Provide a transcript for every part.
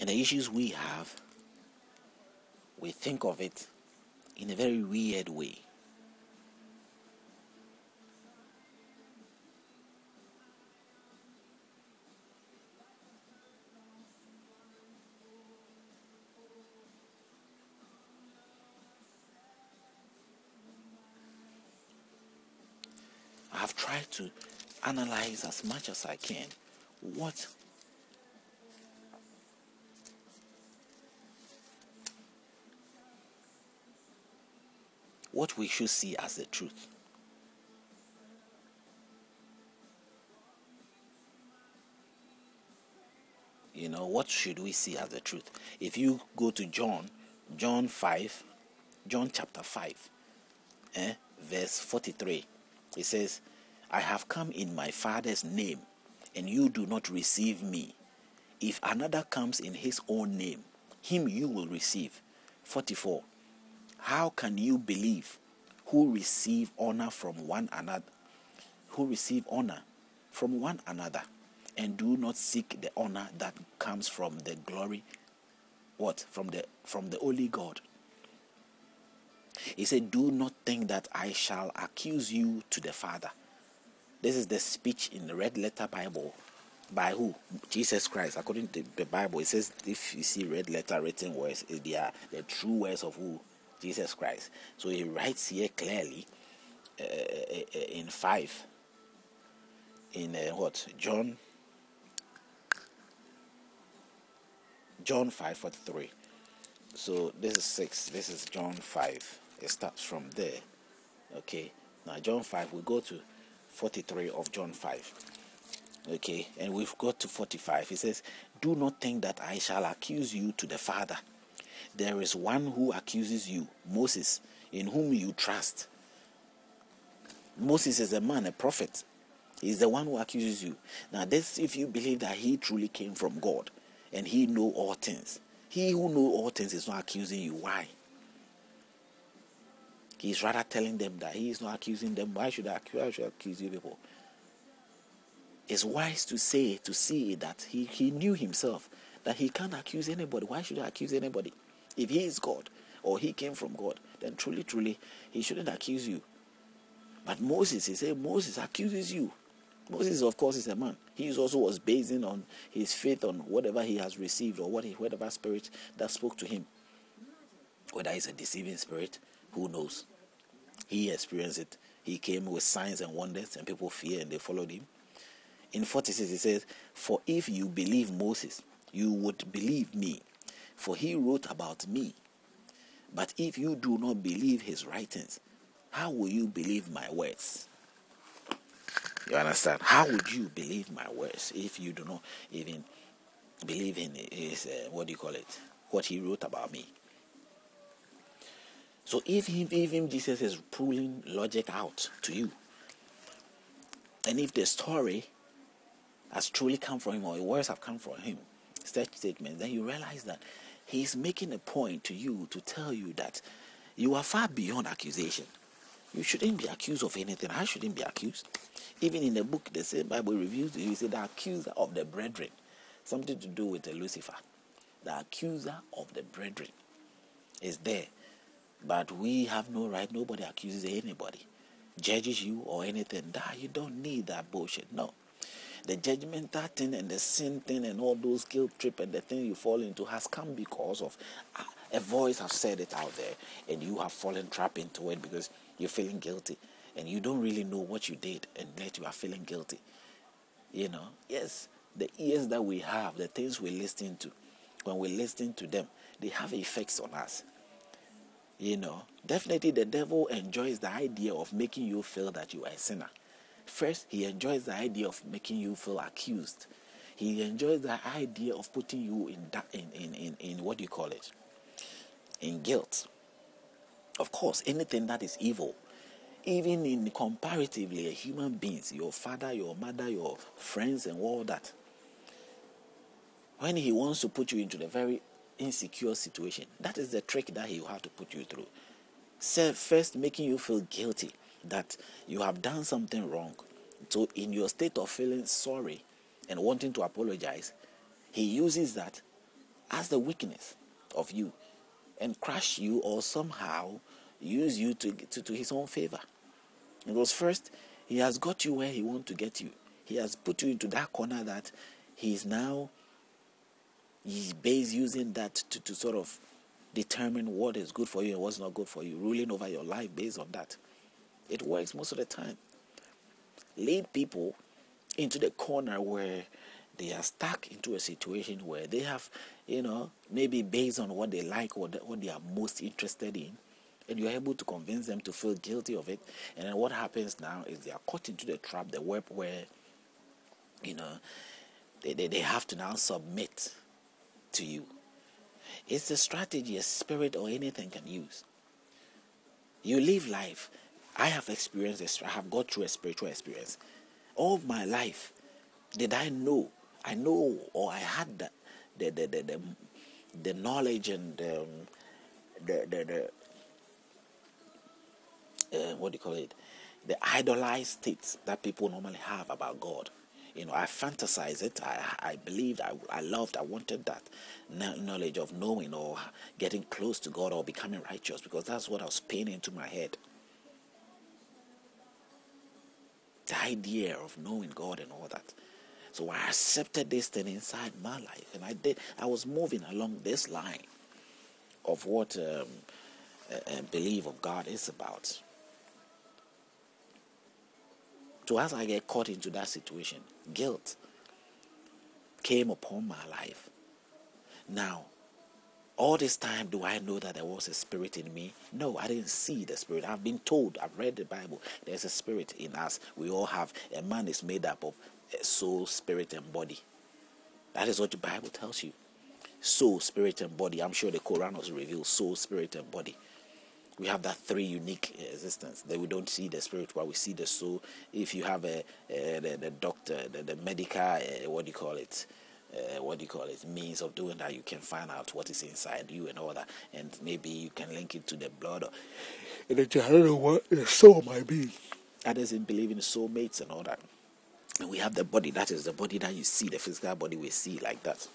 And the issues we have, we think of it in a very weird way. I have tried to analyze as much as I can what we should see as the truth. You know, what should we see as the truth? If you go to John chapter 5, verse 43, it says, I have come in my Father's name, and you do not receive me. If another comes in his own name, him you will receive. 44, how can you believe who receive honor from one another, and do not seek the honor that comes from the glory, from the only God? He said, do not think that I shall accuse you to the Father. This is the speech in the red letter Bible. By who? Jesus Christ. According to the Bible, it says, if you see red letter written words, they are the true words of who? Jesus Christ. So he writes here clearly in 5, in John 5:43. So this is 6. This is John 5. It starts from there. Okay. Now John 5, we go to 43 of John 5. Okay. And we've got to 45. He says, do not think that I shall accuse you to the Father. There is one who accuses you, Moses, in whom you trust. Moses is a man, a prophet. He's the one who accuses you. Now this, if you believe that he truly came from God and he knows all things. He who knows all things is not accusing you. Why? He's rather telling them that he is not accusing them. Why should I accuse you people? It's wise to see that he knew himself that he can't accuse anybody. Why should I accuse anybody? If he is God or he came from God, then truly, he shouldn't accuse you. But Moses, he said, Moses accuses you. Moses, of course, is a man. He also was basing on his faith on whatever he has received or whatever spirit that spoke to him. Whether it's a deceiving spirit, who knows? He experienced it. He came with signs and wonders, and people feared and they followed him. In 46, he says, for if you believe Moses, you would believe me, for he wrote about me. But if you do not believe his writings, how will you believe my words? You understand? How would you believe my words if you do not even believe in his, what he wrote about me? So if even Jesus is pulling logic out to you, and if the story has truly come from him or the words have come from him, such statements, then you realize that he's making a point to you to tell you that you are far beyond accusation. You shouldn't be accused of anything. I shouldn't be accused. Even in the book, the same Bible reviews, you say the accuser of the brethren. Something to do with Lucifer. The accuser of the brethren is there. But we have no right. Nobody accuses anybody, judges you or anything. You don't need that bullshit. No. The judgmental thing and the sin thing and all those guilt trip and the thing you fall into has come because of a voice has said it out there, and you have fallen trap into it because you're feeling guilty and you don't really know what you did, and yet you are feeling guilty. You know, yes, the ears that we have, the things we listen to, when we listen to them, they have effects on us. You know, definitely the devil enjoys the idea of making you feel that you are a sinner. First, he enjoys the idea of making you feel accused. He enjoys the idea of putting you in what do you call it? In guilt. Of course, anything that is evil, even in comparatively human beings, your father, your mother, your friends, and all that, when he wants to put you into the very insecure situation, that is the trick that he will have to put you through. First, making you feel guilty that you have done something wrong. So in your state of feeling sorry and wanting to apologize, he uses that as the weakness of you and crush you or somehow use you to his own favor. Because first, he has got you where he wants to get you. He has put you into that corner that he's using that to sort of determine what is good for you and what's not good for you, ruling over your life based on that. It works most of the time. Lead people into the corner where they are stuck into a situation where they have, maybe based on what they like or what they are most interested in, and you're able to convince them to feel guilty of it. And then what happens now is they are caught into the trap, the web where, they have to now submit to you. It's a strategy a spirit or anything can use. You live life. I have experienced this. I have got through a spiritual experience. All my life, did I know, or I had the knowledge and what do you call it? The idolized states that people normally have about God. I fantasize it. I believed, I loved, I wanted that knowledge of knowing or getting close to God or becoming righteous, because that's what I was paying into my head. The idea of knowing God and all that. So I accepted this thing inside my life, and I was moving along this line of what a belief of God is about. So as I get caught into that situation, guilt came upon my life. Now, all this time, do I know that there was a spirit in me? No, I didn't see the spirit. I've been told, I've read the Bible, there's a spirit in us. We all have, a man is made up of soul, spirit, and body. That is what the Bible tells you. Soul, spirit, and body. I'm sure the Quran also reveals soul, spirit, and body. We have that three unique existence. That we don't see the spirit, but we see the soul. If you have the doctor, the medical, means of doing that, you can find out what is inside you and all that, and maybe you can link it to the blood. I don't know what the soul might be. Others believe in soulmates and all that. And we have the body. That is the body that you see, the physical body we see like that.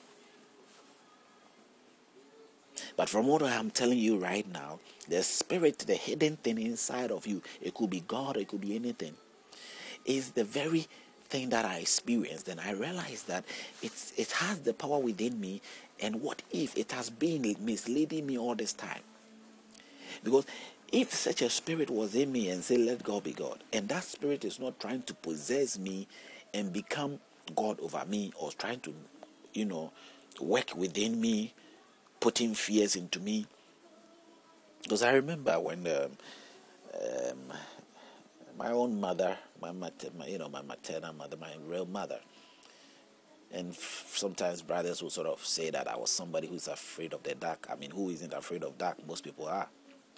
But from what I am telling you right now, the spirit, the hidden thing inside of you, it could be God, it could be anything, is the very thing that I experienced. And I realized that it has the power within me. And what if it has been misleading me all this time? Because if such a spirit was in me and say, let God be God, and that spirit is not trying to possess me and become God over me, or trying to, work within me, putting fears into me. Because I remember when my own mother, my maternal mother, my real mother, and sometimes brothers will sort of say that I was somebody who's afraid of the dark. I mean, who isn't afraid of dark? Most people are.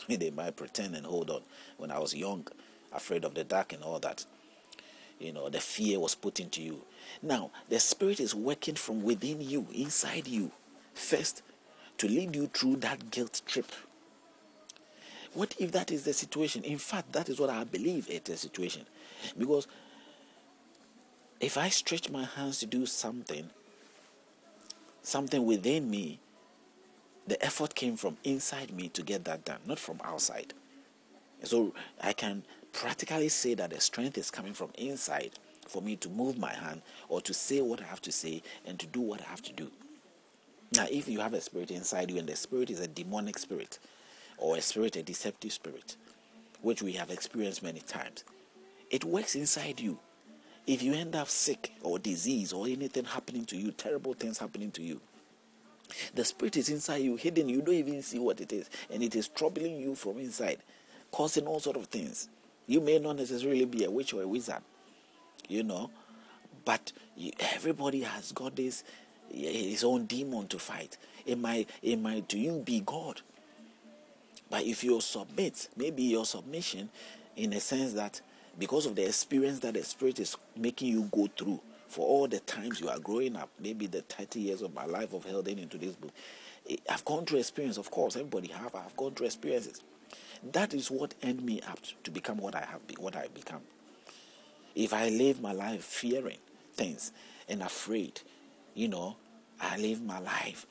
They might pretend and hold on. When I was young, afraid of the dark and all that, the fear was put into you. Now, the spirit is working from within you, inside you, first, to lead you through that guilt trip. What if that is the situation? In fact, that is what I believe it is the situation. Because if I stretch my hands to do something within me, the effort came from inside me to get that done, not from outside. So I can practically say that the strength is coming from inside for me to move my hand or to say what I have to say and to do what I have to do. Now, if you have a spirit inside you and the spirit is a demonic spirit or a deceptive spirit, which we have experienced many times, it works inside you. If you end up sick or disease or anything happening to you, terrible things happening to you, the spirit is inside you, hidden. You don't even see what it is, and it is troubling you from inside, causing all sort of things. You may not necessarily be a witch or a wizard, but everybody has got his own demon to fight. It might to you be God. But if you submit, maybe your submission, in a sense that because of the experience that the spirit is making you go through for all the times you are growing up, maybe the 30 years of my life of holding into this book, I've gone through experience. Of course, everybody have. I've gone through experiences. That is what ended me up to become what I become. If I live my life fearing things and afraid, I live my life